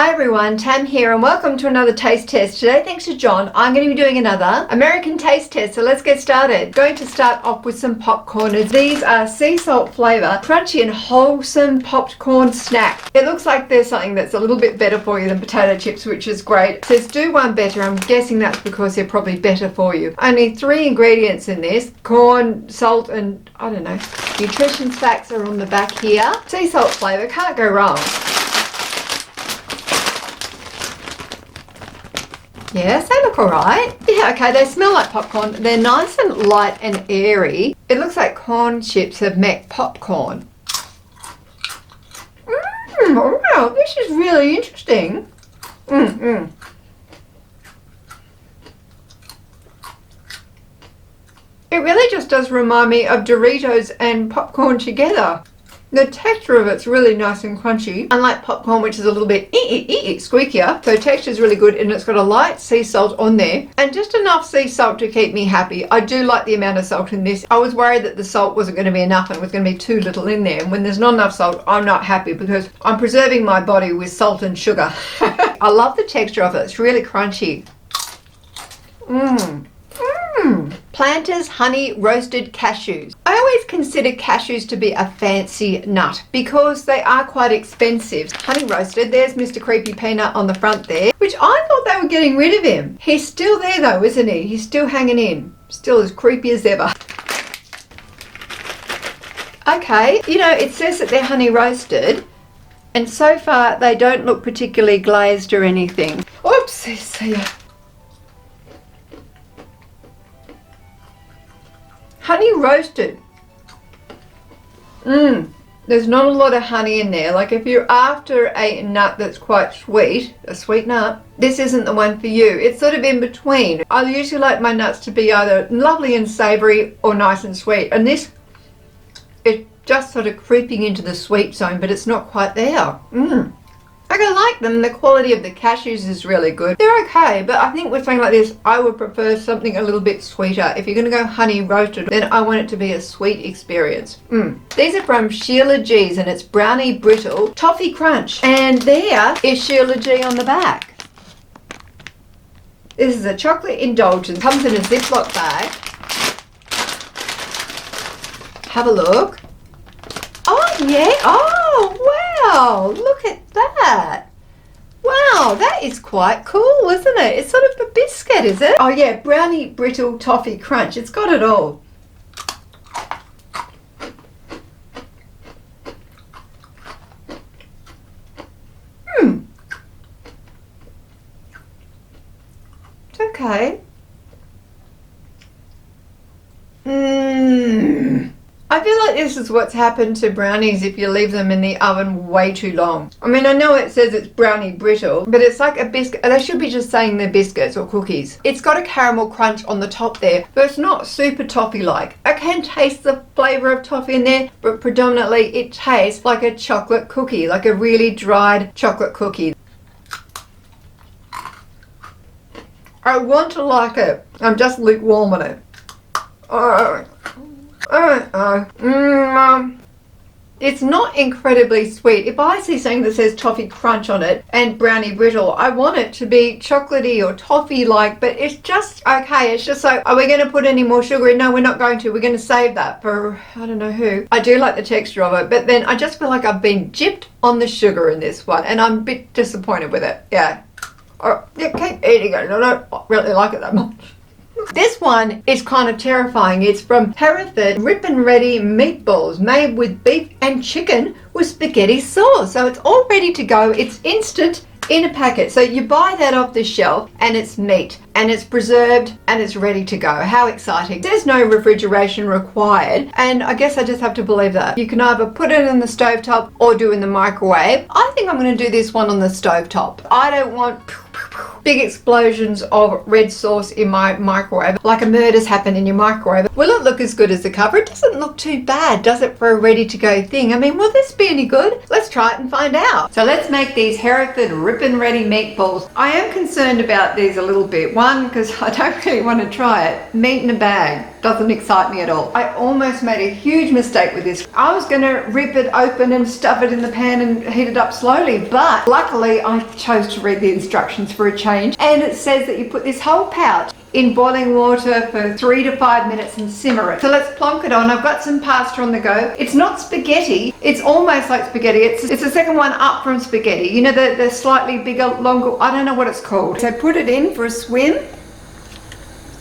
Hi everyone, Tam here and welcome to another taste test. Today, thanks to John, I'm going to be doing another American taste test, so let's get started. Going to start off with some popcorners. These are sea salt flavour, crunchy and wholesome popped corn snack. It looks like there's something that's a little bit better for you than potato chips, which is great. It says do one better. I'm guessing that's because they're probably better for you. Only 3 ingredients in this: corn, salt and, I don't know, nutrition facts are on the back here. Sea salt flavour, can't go wrong. Yes, they look alright. Yeah, okay, they smell like popcorn. They're nice and light and airy. It looks like corn chips have met popcorn. Wow, this is really interesting. It really just does remind me of Doritos and popcorn together. The texture of it's really nice and crunchy, unlike popcorn, which is a little bit squeakier. So texture is really good, and it's got a light sea salt on there, and just enough sea salt to keep me happy. I do like the amount of salt in this. I was worried that the salt wasn't going to be enough and it was going to be too little in there. And when there's not enough salt, I'm not happy because I'm preserving my body with salt and sugar. I love the texture of it. It's really crunchy. Planters honey roasted cashews. I always consider cashews to be a fancy nut because they are quite expensive. Honey roasted, there's Mr. Creepy Peanut on the front there, which I thought they were getting rid of him. He's still there though, isn't he? He's still hanging in. Still as creepy as ever. Okay, you know, it says that they're honey roasted, and so far they don't look particularly glazed or anything. Oops, see ya. Honey roasted. There's not a lot of honey in there. Like if you're after a nut that's quite sweet, a sweet nut, this isn't the one for you. It's sort of in between. I usually like my nuts to be either lovely and savoury or nice and sweet. And this is just sort of creeping into the sweet zone, but it's not quite there. I like them. The quality of the cashews is really good. They're okay, but I think with something like this, I would prefer something a little bit sweeter. If you're going to go honey roasted, then I want it to be a sweet experience. These are from Sheila G's, and it's Brownie Brittle Toffee Crunch. And there is Sheila G on the back. This is a chocolate indulgence. Comes in a Ziploc bag. Have a look. Oh, yeah. Oh, wow. Look at that. Wow, that is quite cool, isn't it? It's sort of a biscuit, is it? Oh, yeah. Brownie Brittle Toffee Crunch. It's got it all. It's okay. I feel like this is what's happened to brownies if you leave them in the oven way too long. I mean, I know it says it's brownie brittle, but it's like a biscuit. They should be just saying they're biscuits or cookies. It's got a caramel crunch on the top there, but it's not super toffee-like. I can taste the flavour of toffee in there, but predominantly it tastes like a chocolate cookie, like a really dried chocolate cookie. I want to like it. I'm just lukewarm on it. It's not incredibly sweet. If I see something that says toffee crunch on it and brownie brittle, I want it to be chocolatey or toffee-like, but it's just okay. It's just like, are we going to put any more sugar in? No, we're not going to. We're going to save that for, I don't know who. I do like the texture of it, but then I just feel like I've been gypped on the sugar in this one, and I'm a bit disappointed with it. Yeah. Keep eating it. I don't really like it that much. This one is kind of terrifying. It's from Hereford Ready Meatballs, made with beef and chicken with spaghetti sauce. So it's all ready to go. It's instant in a packet. So you buy that off the shelf and it's meat and it's preserved and it's ready to go. How exciting. There's no refrigeration required, and I guess I just have to believe that. You can either put it in the stovetop or do in the microwave. I think I'm going to do this one on the stovetop. I don't want big explosions of red sauce in my microwave, like a murder's happened in your microwave. Will it look as good as the cover? It doesn't look too bad, does it, for a ready to go thing? I mean, will this be any good? Let's try it and find out. So let's make these Hereford Ready Meatballs. I am concerned about these a little bit. One, because I don't really want to try it. Meat in a bag. doesn't excite me at all. I almost made a huge mistake with this. I was gonna rip it open and stuff it in the pan and heat it up slowly, but luckily I chose to read the instructions for a change, and it says that you put this whole pouch in boiling water for 3 to 5 minutes and simmer it. So let's plonk it on. I've got some pasta on the go. It's not spaghetti, it's almost like spaghetti. It's the second one up from spaghetti. You know, the slightly bigger, longer, I don't know what it's called. So put it in for a swim.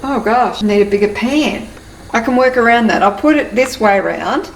Oh gosh, I need a bigger pan. I can work around that. I'll put it this way around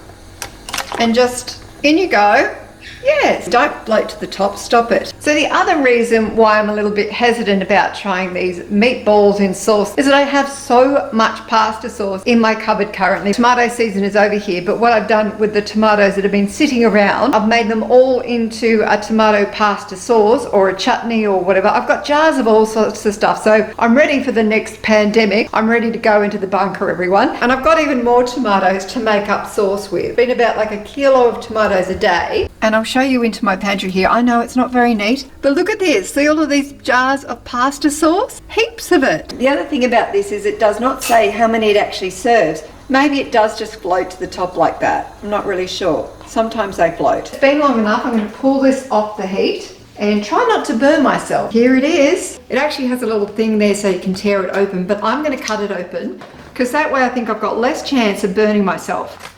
and just, in you go. Yes, don't float to the top, stop it. So the other reason why I'm a little bit hesitant about trying these meatballs in sauce is that I have so much pasta sauce in my cupboard currently. Tomato season is over here, but what I've done with the tomatoes that have been sitting around, I've made them all into a tomato pasta sauce or a chutney or whatever. I've got jars of all sorts of stuff, so I'm ready for the next pandemic. I'm ready to go into the bunker, everyone. And I've got even more tomatoes to make up sauce with. It's been about like 1 kilo of tomatoes a day. And I'll show you into my pantry here. I know it's not very neat, but look at this. See all of these jars of pasta sauce? Heaps of it. The other thing about this is it does not say how many it actually serves. Maybe it does just float to the top like that. I'm not really sure. Sometimes they float. It's been long enough. I'm going to pull this off the heat and try not to burn myself. Here it is. It actually has a little thing there so you can tear it open, but I'm going to cut it open because that way I think I've got less chance of burning myself.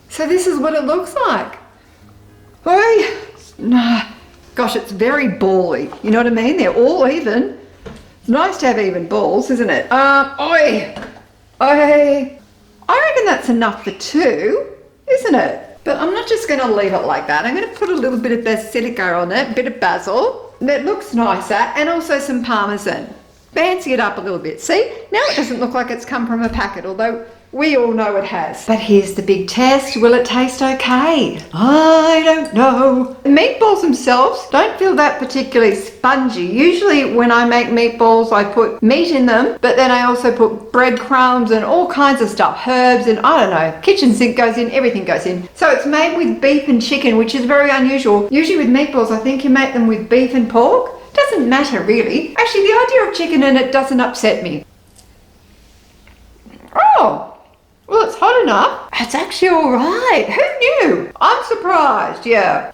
So this is what it looks like. Oi! Nah. Gosh, it's very bally. You know what I mean? They're all even. It's nice to have even balls, isn't it? Oi! I reckon that's enough for 2, isn't it? But I'm not just going to leave it like that. I'm going to put a little bit of basilico on it, a bit of basil. That looks nicer, and also some parmesan. Fancy it up a little bit. See? Now it doesn't look like it's come from a packet, although we all know it has. But here's the big test. Will it taste okay? I don't know. The meatballs themselves don't feel that particularly spongy. Usually when I make meatballs, I put meat in them, but then I also put breadcrumbs and all kinds of stuff, herbs and I don't know, kitchen sink goes in, everything goes in. So it's made with beef and chicken, which is very unusual. Usually with meatballs, I think you make them with beef and pork. Doesn't matter really. Actually, the idea of chicken in it doesn't upset me. Oh! Well, it's hot enough. It's actually all right. Who knew? I'm surprised, yeah.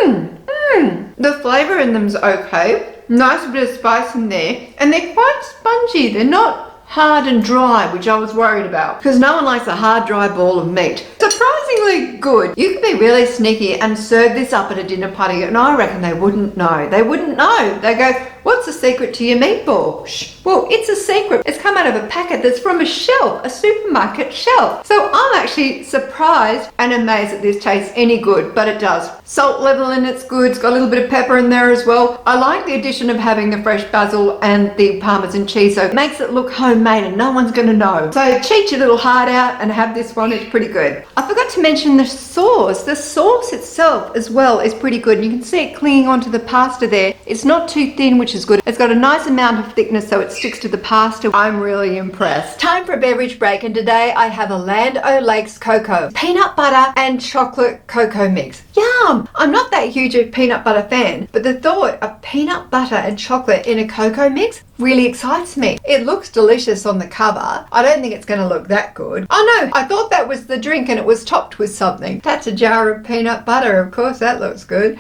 The flavour in them's okay. Nice bit of spice in there. And they're quite spongy. They're not hard and dry, which I was worried about. Because no one likes a hard, dry ball of meat. Surprisingly good. You can be really sneaky and serve this up at a dinner party, and I reckon they wouldn't know. They wouldn't know. They go, what's the secret to your meatball? Shh. Well, it's a secret. It's come out of a packet that's from a shelf, a supermarket shelf. So I'm actually surprised and amazed that this tastes any good, but it does. Salt level in it's good. It's got a little bit of pepper in there as well. I like the addition of having the fresh basil and the Parmesan cheese, so it makes it look homemade and no one's going to know. So cheat your little heart out and have this one. It's pretty good. I forgot to mention the sauce. The sauce itself as well is pretty good. And you can see it clinging onto the pasta there. It's not too thin, which is good. It's got a nice amount of thickness so it sticks to the pasta. I'm really impressed. Time for a beverage break, and today I have a Land O'Lakes cocoa, peanut butter and chocolate cocoa mix. Yum! I'm not that huge a peanut butter fan, but the thought of peanut butter and chocolate in a cocoa mix really excites me. It looks delicious on the cover. I don't think it's going to look that good. Oh no, I thought that was the drink and it was topped with something. That's a jar of peanut butter, of course. That looks good.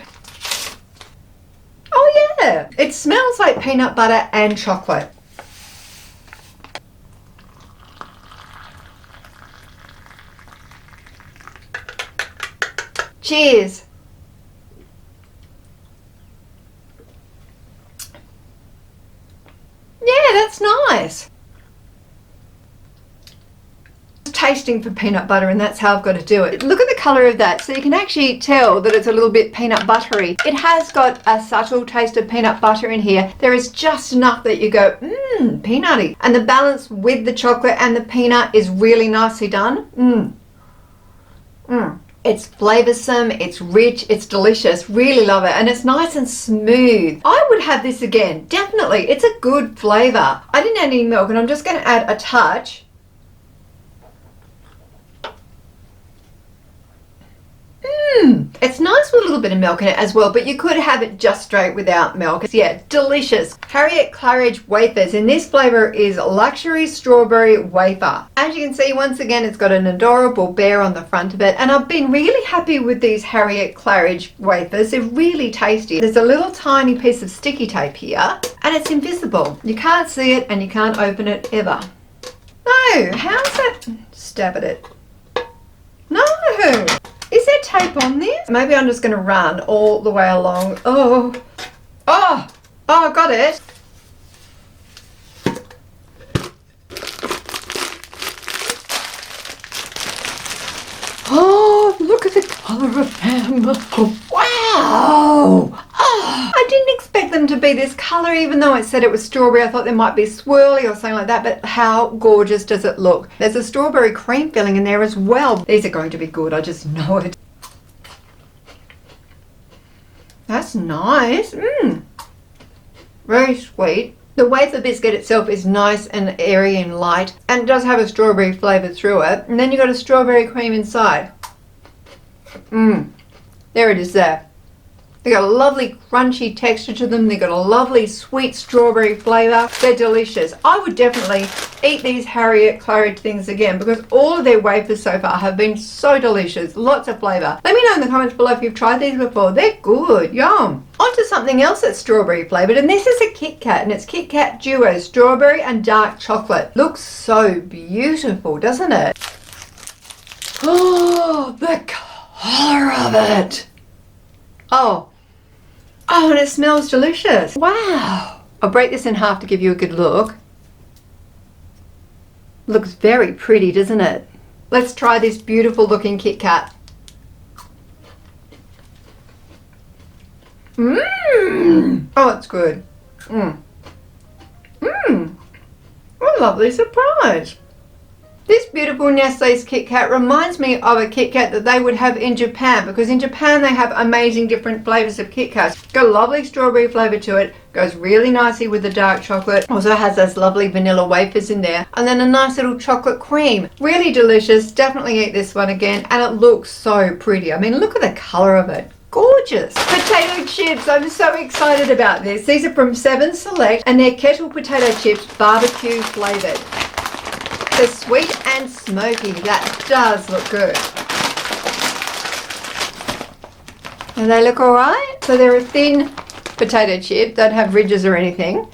Oh yeah, it smells like peanut butter and chocolate. Cheers. Yeah, that's nice. Tasting for peanut butter, and that's how I've got to do it. Look at the colour of that, so you can actually tell that it's a little bit peanut buttery. It has got a subtle taste of peanut butter in here. There is just enough that you go, peanutty. And the balance with the chocolate and the peanut is really nicely done. It's flavoursome, it's rich, it's delicious. Really love it, and it's nice and smooth. I would have this again, definitely. It's a good flavour. I didn't add any milk, and I'm just going to add a touch. It's nice with a little bit of milk in it as well, but you could have it just straight without milk. Yeah, delicious. Harriet Claridge Wafers, and this flavor is luxury strawberry wafer. As you can see, once again, it's got an adorable bear on the front of it, and I've been really happy with these Harriet Claridge wafers. They're really tasty. There's a little tiny piece of sticky tape here, and it's invisible. You can't see it, and you can't open it ever. No, how's that? Stab at it. No! Is there tape on this? Maybe I'm just going to run all the way along. Oh, got it. Oh, look at the colour of them. Wow. Oh, I didn't expect them to be this colour, even though it said it was strawberry. I thought they might be swirly or something like that, but how gorgeous does it look? There's a strawberry cream filling in there as well. These are going to be good, I just know it. That's nice. Very sweet. The wafer biscuit itself is nice and airy and light, and it does have a strawberry flavour through it. And then you got a strawberry cream inside. There it is there. They got a lovely crunchy texture to them. They got a lovely sweet strawberry flavour. They're delicious. I would definitely eat these Harriet Claridge things again because all of their wafers so far have been so delicious. Lots of flavour. Let me know in the comments below if you've tried these before. They're good. Yum. On to something else that's strawberry flavoured, and this is a KitKat, and it's KitKat Duo Strawberry and Dark Chocolate. Looks so beautiful, doesn't it? Oh, the colour of it. Oh, and it smells delicious. Wow. I'll break this in half to give you a good look. Looks very pretty, doesn't it? Let's try this beautiful looking KitKat. Oh, it's good. What a lovely surprise. This beautiful Nestle's KitKat reminds me of a KitKat that they would have in Japan, because in Japan they have amazing different flavours of KitKats. Got a lovely strawberry flavour to it, goes really nicely with the dark chocolate, also has those lovely vanilla wafers in there, and then a nice little chocolate cream. Really delicious, definitely eat this one again, and it looks so pretty. I mean, look at the colour of it. Gorgeous. Potato chips. I'm so excited about this. These are from 7 Select, and they're kettle potato chips, barbecue flavoured. They're sweet and smoky. That does look good. And they look alright. So they're a thin potato chip, don't have ridges or anything.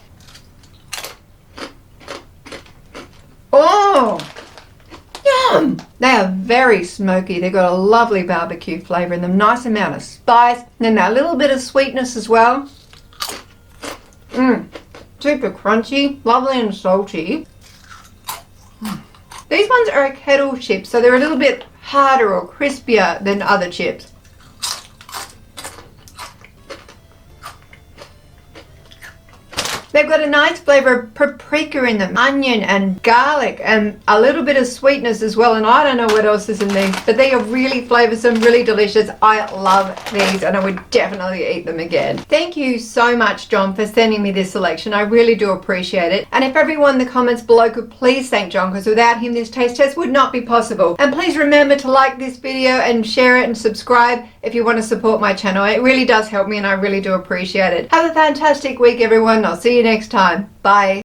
Oh, yum! They are very smoky. They've got a lovely barbecue flavour in them. Nice amount of spice. And then that little bit of sweetness as well. Super crunchy. Lovely and salty. These ones are a kettle chip, so they're a little bit harder or crispier than other chips. They've got a nice flavour of paprika in them, onion and garlic, and a little bit of sweetness as well. And I don't know what else is in these, but they are really flavoursome, really delicious. I love these, and I would definitely eat them again. Thank you so much, John, for sending me this selection. I really do appreciate it. And if everyone in the comments below could please thank John, because without him this taste test would not be possible. And please remember to like this video and share it and subscribe if you want to support my channel. It really does help me, and I really do appreciate it. Have a fantastic week, everyone. I'll see you next time. Bye.